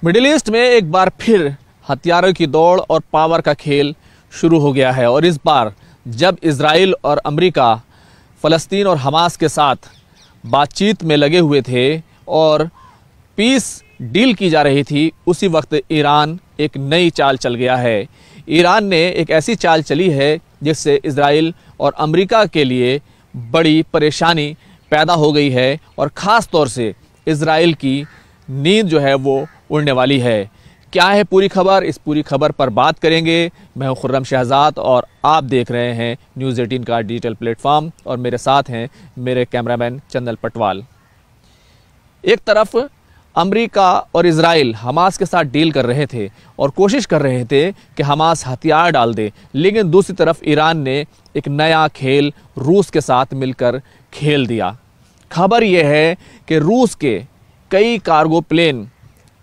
Middle east में एक बार फिर हथियारों की दौड़ और पावर का खेल शुरू हो गया है और इस बार जब इजराइल और अमेरिका फ़लस्तीन और हमास के साथ बातचीत में लगे हुए थे और पीस डील की जा रही थी, उसी वक्त ईरान एक नई चाल चल गया है। ईरान ने एक ऐसी चाल चली है जिससे इजराइल और अमेरिका के लिए बड़ी परेशानी पैदा हो गई है और ख़ास तौर से इजराइल की नींद जो है वो उड़ने वाली है। क्या है पूरी खबर, इस पूरी खबर पर बात करेंगे। मैं हूं खुर्रम शहजाद और आप देख रहे हैं न्यूज़ 18 का डिजिटल प्लेटफॉर्म और मेरे साथ हैं मेरे कैमरामैन चंदन पटवाल। एक तरफ अमेरिका और इजराइल हमास के साथ डील कर रहे थे और कोशिश कर रहे थे कि हमास हथियार डाल दे, लेकिन दूसरी तरफ ईरान ने एक नया खेल रूस के साथ मिलकर खेल दिया। खबर यह है कि रूस के कई कार्गो प्लेन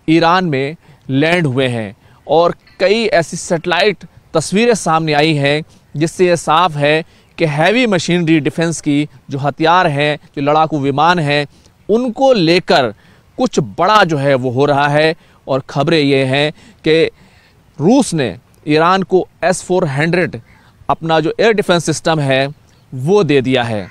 ईरान में लैंड हुए हैं और कई ऐसी सैटेलाइट तस्वीरें सामने आई हैं जिससे ये साफ है कि हैवी मशीनरी डिफेंस की जो हथियार हैं, जो लड़ाकू विमान हैं, उनको लेकर कुछ बड़ा जो है वो हो रहा है। और खबरें ये हैं कि रूस ने ईरान को S-400 अपना जो एयर डिफेंस सिस्टम है वो दे दिया है।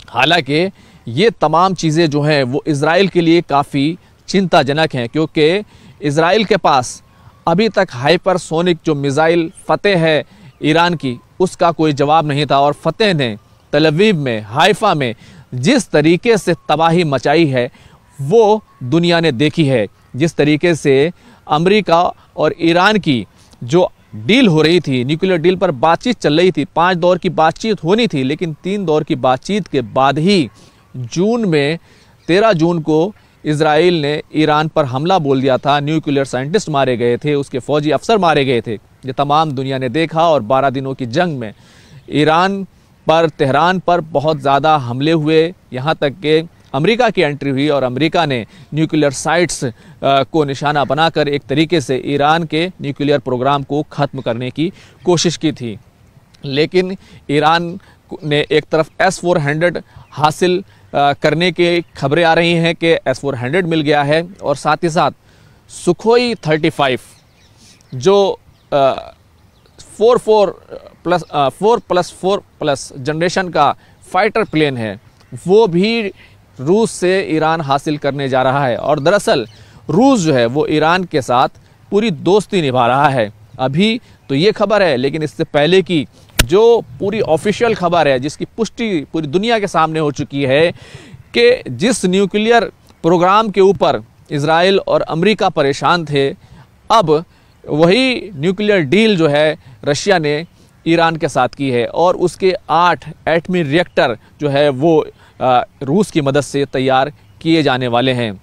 हालांकि ये तमाम चीज़ें जो हैं वो इजराइल के लिए काफ़ी चिंताजनक हैं, क्योंकि इजराइल के पास अभी तक हाइपरसोनिक जो मिसाइल फतेह है ईरान की, उसका कोई जवाब नहीं था। और फतेह ने तल अवीव में, हाइफा में जिस तरीके से तबाही मचाई है वो दुनिया ने देखी है। जिस तरीके से अमेरिका और ईरान की जो डील हो रही थी, न्यूक्लियर डील पर बातचीत चल रही थी, 5 दौर की बातचीत होनी थी, लेकिन 3 दौर की बातचीत के बाद ही जून में 13 जून को इजराइल ने ईरान पर हमला बोल दिया था। न्यूक्लियर साइंटिस्ट मारे गए थे, उसके फौजी अफसर मारे गए थे। ये तमाम दुनिया ने देखा और 12 दिनों की जंग में ईरान पर, तेहरान पर बहुत ज़्यादा हमले हुए, यहाँ तक कि अमेरिका की एंट्री हुई और अमेरिका ने न्यूक्लियर साइट्स को निशाना बनाकर एक तरीके से ईरान के न्यूक्लियर प्रोग्राम को ख़त्म करने की कोशिश की थी। लेकिन ईरान ने एक तरफ S-400 हासिल करने की खबरें आ रही हैं कि S-400 मिल गया है और साथ ही साथ सुखोई 35 जो 4+4+ जनरेशन का फाइटर प्लेन है, वो भी रूस से ईरान हासिल करने जा रहा है। और दरअसल रूस जो है वो ईरान के साथ पूरी दोस्ती निभा रहा है। अभी तो ये खबर है, लेकिन इससे पहले की जो पूरी ऑफिशियल खबर है, जिसकी पुष्टि पूरी दुनिया के सामने हो चुकी है कि जिस न्यूक्लियर प्रोग्राम के ऊपर इजराइल और अमेरिका परेशान थे, अब वही न्यूक्लियर डील जो है रशिया ने ईरान के साथ की है और उसके 8 एटमी रिएक्टर जो है वो रूस की मदद से तैयार किए जाने वाले हैं।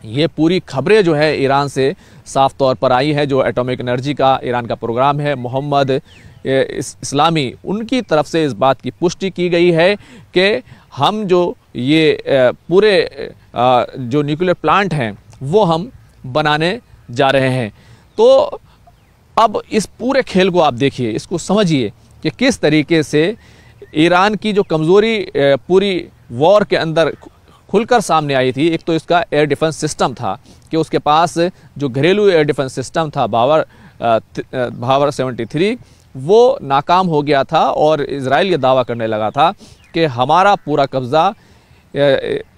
ये पूरी खबरें जो है ईरान से साफ तौर पर आई है। जो एटॉमिक एनर्जी का ईरान का प्रोग्राम है, मोहम्मद इस्लामी, उनकी तरफ से इस बात की पुष्टि की गई है कि हम जो ये पूरे जो न्यूक्लियर प्लांट हैं वो हम बनाने जा रहे हैं। तो अब इस पूरे खेल को आप देखिए, इसको समझिए कि किस तरीके से ईरान की जो कमज़ोरी पूरी वॉर के अंदर खुलकर सामने आई थी। एक तो इसका एयर डिफेंस सिस्टम था कि उसके पास जो घरेलू एयर डिफेंस सिस्टम था भावर 73, वो नाकाम हो गया था और इजराइल ये दावा करने लगा था कि हमारा पूरा कब्ज़ा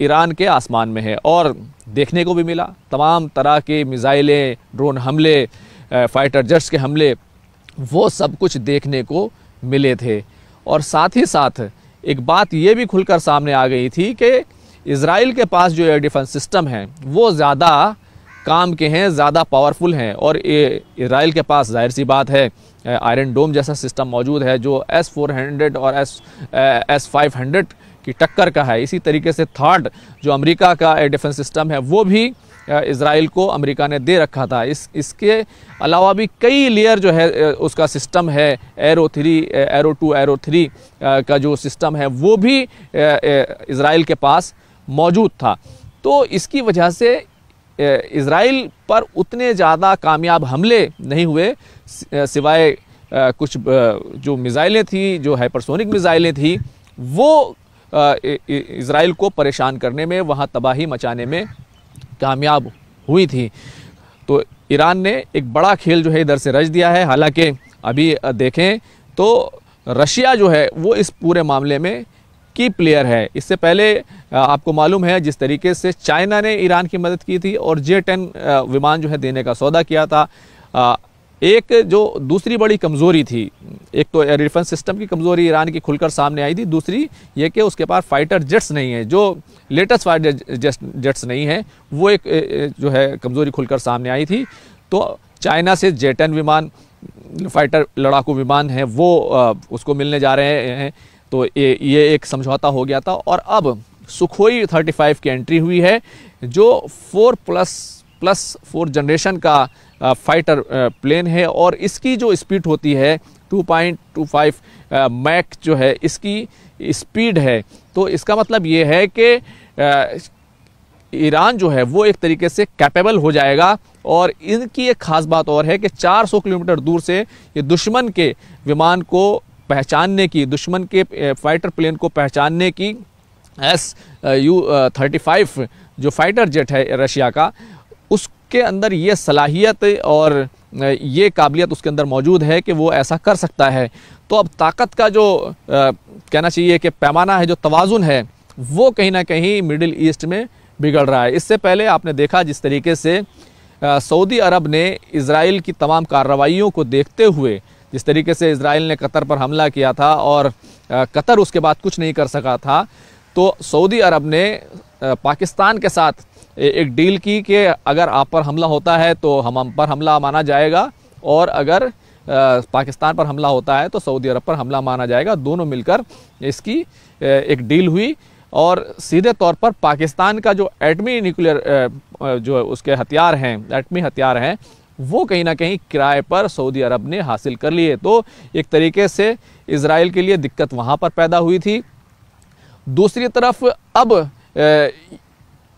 ईरान के आसमान में है। और देखने को भी मिला, तमाम तरह के मिसाइलें, ड्रोन हमले, फाइटर जेट्स के हमले, वो सब कुछ देखने को मिले थे। और साथ ही साथ एक बात ये भी खुलकर सामने आ गई थी कि इजराइल के पास जो एयर डिफेंस सिस्टम है वो ज़्यादा काम के हैं, ज़्यादा पावरफुल हैं। और इजराइल के पास जाहिर सी बात है आयरन डोम जैसा सिस्टम मौजूद है जो S-400 और S-500 की टक्कर का है। इसी तरीके से थर्ड जो अमेरिका का एयर डिफेंस सिस्टम है वो भी इजराइल को अमेरिका ने दे रखा था। इसके अलावा भी कई लेयर जो है उसका सिस्टम है, एरो 3, एरो 2, एरो 3 का जो सिस्टम है वो भी इजराइल के पास मौजूद था। तो इसकी वजह से इजराइल पर उतने ज़्यादा कामयाब हमले नहीं हुए, सिवाय कुछ जो मिसाइलें थी, जो हाइपरसोनिक मिसाइलें थी, वो इजराइल को परेशान करने में, वहाँ तबाही मचाने में कामयाब हुई थी। तो ईरान ने एक बड़ा खेल जो है इधर से रच दिया है। हालांकि अभी देखें तो रशिया जो है वो इस पूरे मामले में की प्लेयर है। इससे पहले आपको मालूम है जिस तरीके से चाइना ने ईरान की मदद की थी और J-10 विमान जो है देने का सौदा किया था। एक जो दूसरी बड़ी कमज़ोरी थी, एक तो एयर डिफेंस सिस्टम की कमज़ोरी ईरान की खुलकर सामने आई थी, दूसरी ये कि उसके पास फाइटर जेट्स नहीं है, जो लेटेस्ट फाइटर जेट्स नहीं है, वो एक जो है कमज़ोरी खुलकर सामने आई थी। तो चाइना से J-10 विमान, फाइटर लड़ाकू विमान है, वो उसको मिलने जा रहे हैं। तो ये एक समझौता हो गया था और अब सुखोई 35 की एंट्री हुई है, जो 4+4 जनरेशन का फाइटर प्लेन है और इसकी जो स्पीड होती है 2.25 मैक जो है इसकी स्पीड है। तो इसका मतलब ये है कि ईरान जो है वो एक तरीके से कैपेबल हो जाएगा। और इनकी एक ख़ास बात और है कि 400 किलोमीटर दूर से ये दुश्मन के विमान को पहचानने की, दुश्मन के फाइटर प्लेन को पहचानने की Su-35 जो फाइटर जेट है रशिया का, उसके अंदर ये सलाहियत और ये काबिलियत उसके अंदर मौजूद है कि वो ऐसा कर सकता है। तो अब ताकत का जो कहना चाहिए कि पैमाना है, जो तवाज़ुन है, वो कहीं ना कहीं मिडिल ईस्ट में बिगड़ रहा है। इससे पहले आपने देखा जिस तरीके से सऊदी अरब ने इजराइल की तमाम कार्रवाइयों को देखते हुए, जिस तरीके से इजराइल ने कतर पर हमला किया था और कतर उसके बाद कुछ नहीं कर सका था, तो सऊदी अरब ने पाकिस्तान के साथ एक डील की कि अगर आप पर हमला होता है तो हम पर हमला माना जाएगा, और अगर पाकिस्तान पर हमला होता है तो सऊदी अरब पर हमला माना जाएगा। दोनों मिलकर इसकी एक डील हुई और सीधे तौर पर पाकिस्तान का जो एटमी न्यूक्लियर जो उसके हथियार हैं, एटमी हथियार हैं, वो कहीं ना कहीं किराए पर सऊदी अरब ने हासिल कर लिए। तो एक तरीके से इजराइल के लिए दिक्कत वहाँ पर पैदा हुई थी। दूसरी तरफ अब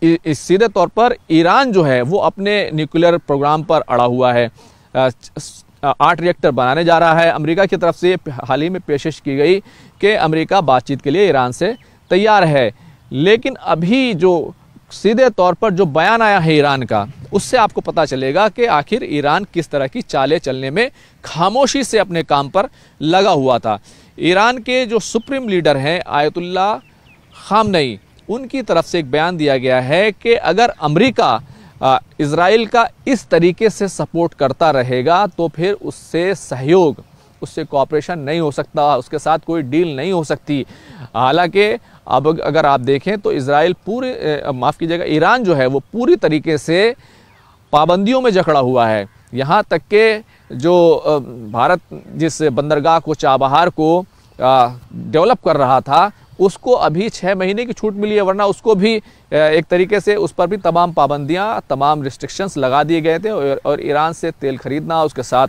सीधे तौर पर ईरान जो है वो अपने न्यूक्लियर प्रोग्राम पर अड़ा हुआ है। 8 रिएक्टर बनाने जा रहा है। अमेरिका की तरफ से हाल ही में पेशकश की गई कि अमेरिका बातचीत के लिए ईरान से तैयार है, लेकिन अभी जो सीधे तौर पर जो बयान आया है ईरान का, उससे आपको पता चलेगा कि आखिर ईरान किस तरह की चालें चलने में खामोशी से अपने काम पर लगा हुआ था। ईरान के जो सुप्रीम लीडर हैं आयतुल्ला खामनेई, उनकी तरफ से एक बयान दिया गया है कि अगर अमेरिका इजराइल का इस तरीके से सपोर्ट करता रहेगा तो फिर उससे सहयोग, उससे कोऑपरेशन नहीं हो सकता, उसके साथ कोई डील नहीं हो सकती। हालांकि अब अगर आप देखें तो इजराइल माफ़ कीजिएगा, ईरान जो है वो पूरी तरीके से पाबंदियों में जकड़ा हुआ है। यहाँ तक कि जो भारत जिस बंदरगाह को, चाबहार को डेवलप कर रहा था, उसको अभी 6 महीने की छूट मिली है, वरना उसको भी एक तरीके से उस पर भी तमाम पाबंदियाँ, तमाम रिस्ट्रिक्शंस लगा दिए गए थे और ईरान से तेल खरीदना, उसके साथ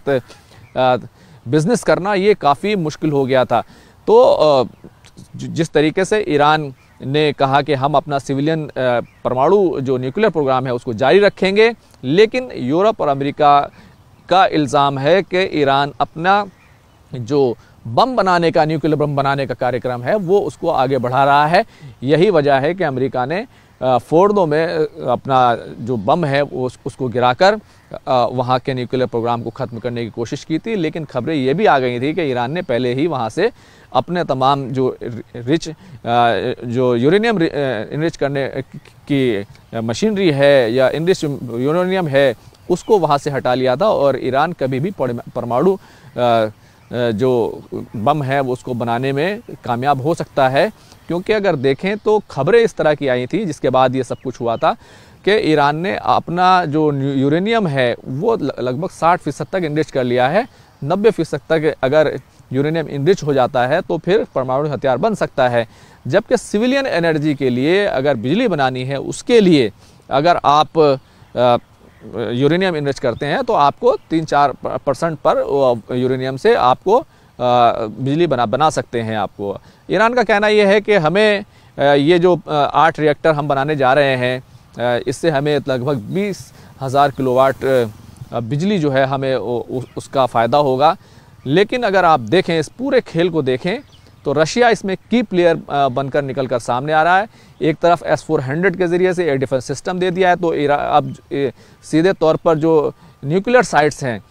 बिज़नेस करना, ये काफ़ी मुश्किल हो गया था। तो जिस तरीके से ईरान ने कहा कि हम अपना सिविलियन परमाणु जो न्यूक्लियर प्रोग्राम है उसको जारी रखेंगे, लेकिन यूरोप और अमेरिका का इल्ज़ाम है कि ईरान अपना जो बम बनाने का, न्यूक्लियर बम बनाने का कार्यक्रम है वो उसको आगे बढ़ा रहा है। यही वजह है कि अमेरिका ने फोर्डो में अपना जो बम है वो उसको गिराकर वहाँ के न्यूक्लियर प्रोग्राम को ख़त्म करने की कोशिश की थी। लेकिन खबरें ये भी आ गई थी कि ईरान ने पहले ही वहाँ से अपने तमाम जो जो यूरेनियम इनरिच करने की मशीनरी है या इनरिच यूरेनियम है, उसको वहाँ से हटा लिया था और ईरान कभी भी परमाणु जो बम है वो उसको बनाने में कामयाब हो सकता है। क्योंकि अगर देखें तो खबरें इस तरह की आई थी जिसके बाद ये सब कुछ हुआ था कि ईरान ने अपना जो यूरेनियम है वो लगभग 60% तक इनरिच कर लिया है। 90% तक अगर यूरेनियम इनरिच हो जाता है तो फिर परमाणु हथियार बन सकता है। जबकि सिविलियन एनर्जी के लिए, अगर बिजली बनानी है उसके लिए, अगर आप यूरेनियम इनरिच करते हैं तो आपको 3-4% पर यूरेनियम से आपको बिजली बना सकते हैं आपको। ईरान का कहना यह है कि हमें ये जो 8 रिएक्टर हम बनाने जा रहे हैं, इससे हमें लगभग 20,000 किलोवाट बिजली जो है हमें उसका फ़ायदा होगा। लेकिन अगर आप देखें, इस पूरे खेल को देखें तो रशिया इसमें की प्लेयर बनकर निकल कर सामने आ रहा है। एक तरफ S-400 के ज़रिए से एयर डिफेंस सिस्टम दे दिया है, तो अब सीधे तौर पर जो न्यूक्लियर साइट्स हैं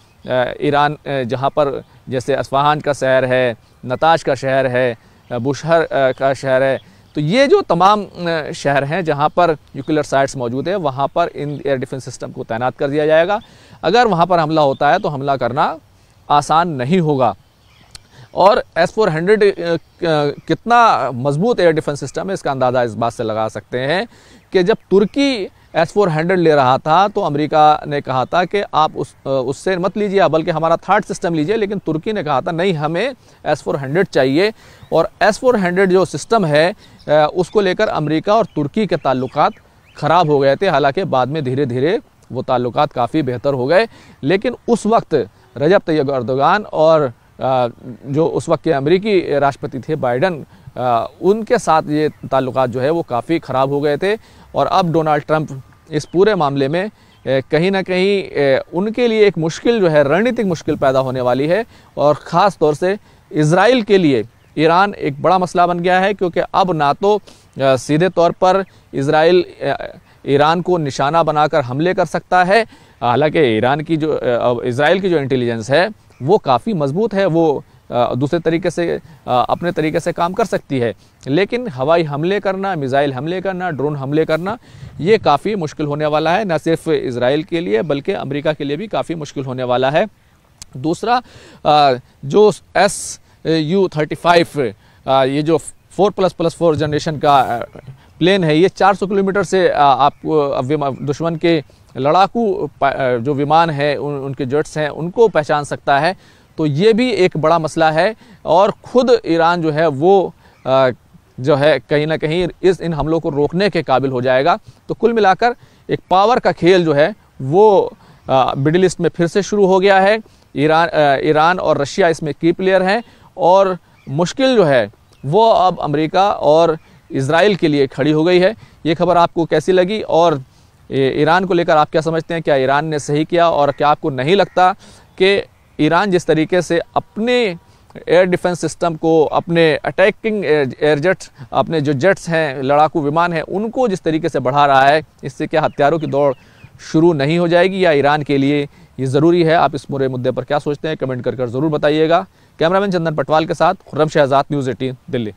ईरान, जहाँ पर जैसे अस्फहान का शहर है, नताज का शहर है, बुशहर का शहर है, तो ये जो तमाम शहर हैं जहाँ पर न्यूक्लियर साइट्स मौजूद है, वहाँ पर इन एयर डिफेंस सिस्टम को तैनात कर दिया जाएगा। अगर वहाँ पर हमला होता है तो हमला करना आसान नहीं होगा। और S-400 कितना मजबूत एयर डिफेंस सिस्टम है, इसका अंदाज़ा इस बात से लगा सकते हैं कि जब तुर्की S-400 ले रहा था तो अमेरिका ने कहा था कि आप उससे मत लीजिए, बल्कि हमारा थर्ड सिस्टम लीजिए, लेकिन तुर्की ने कहा था नहीं, हमें S-400 चाहिए। और S-400 जो सिस्टम है उसको लेकर अमेरिका और तुर्की के ताल्लुकात ख़राब हो गए थे। हालांकि बाद में धीरे धीरे वो ताल्लुकात काफ़ी बेहतर हो गए, लेकिन उस वक्त रजब तैयब एर्दोगान और जो उस वक्त के अमेरिकी राष्ट्रपति थे बाइडन, उनके साथ ये ताल्लुकात जो है वो काफ़ी ख़राब हो गए थे। और अब डोनाल्ड ट्रंप इस पूरे मामले में कहीं ना कहीं उनके लिए एक मुश्किल जो है, रणनीतिक मुश्किल पैदा होने वाली है। और ख़ास तौर से इज़राइल के लिए ईरान एक बड़ा मसला बन गया है, क्योंकि अब ना तो सीधे तौर पर इज़राइल ईरान को निशाना बनाकर हमले कर सकता है, हालांकि इज़राइल की जो इंटेलिजेंस है वो काफ़ी मजबूत है, वो दूसरे तरीके से अपने तरीके से काम कर सकती है, लेकिन हवाई हमले करना, मिसाइल हमले करना, ड्रोन हमले करना, ये काफ़ी मुश्किल होने वाला है, न सिर्फ इज़राइल के लिए बल्कि अमेरिका के लिए भी काफ़ी मुश्किल होने वाला है। दूसरा, जो Su-35 ये जो 4++4 जनरेशन का प्लेन है, ये 400 किलोमीटर से आपको दुश्मन के लड़ाकू जो विमान है, उनके जेट्स हैं, उनको पहचान सकता है। तो ये भी एक बड़ा मसला है, और ख़ुद ईरान जो है वो जो है कहीं ना कहीं इन हमलों को रोकने के काबिल हो जाएगा। तो कुल मिलाकर एक पावर का खेल जो है वो मिडिल ईस्ट में फिर से शुरू हो गया है। ईरान और रशिया इसमें की प्लेयर हैं, और मुश्किल जो है वो अब अमेरिका और इज़राइल के लिए खड़ी हो गई है। ये खबर आपको कैसी लगी, और ईरान को लेकर आप क्या समझते हैं? क्या ईरान ने सही किया, और क्या आपको नहीं लगता कि ईरान जिस तरीके से अपने एयर डिफेंस सिस्टम को, अपने अटैकिंग एयर जेट्स, अपने जो जेट्स हैं, लड़ाकू विमान हैं, उनको जिस तरीके से बढ़ा रहा है, इससे क्या हथियारों की दौड़ शुरू नहीं हो जाएगी, या ईरान के लिए ये ज़रूरी है? आप इस पूरे मुद्दे पर क्या सोचते हैं? कमेंट कर ज़रूर बताइएगा। कैमरामैन चंदन पटवाल के साथ खुर्रम शहजाद, न्यूज़ 18 दिल्ली।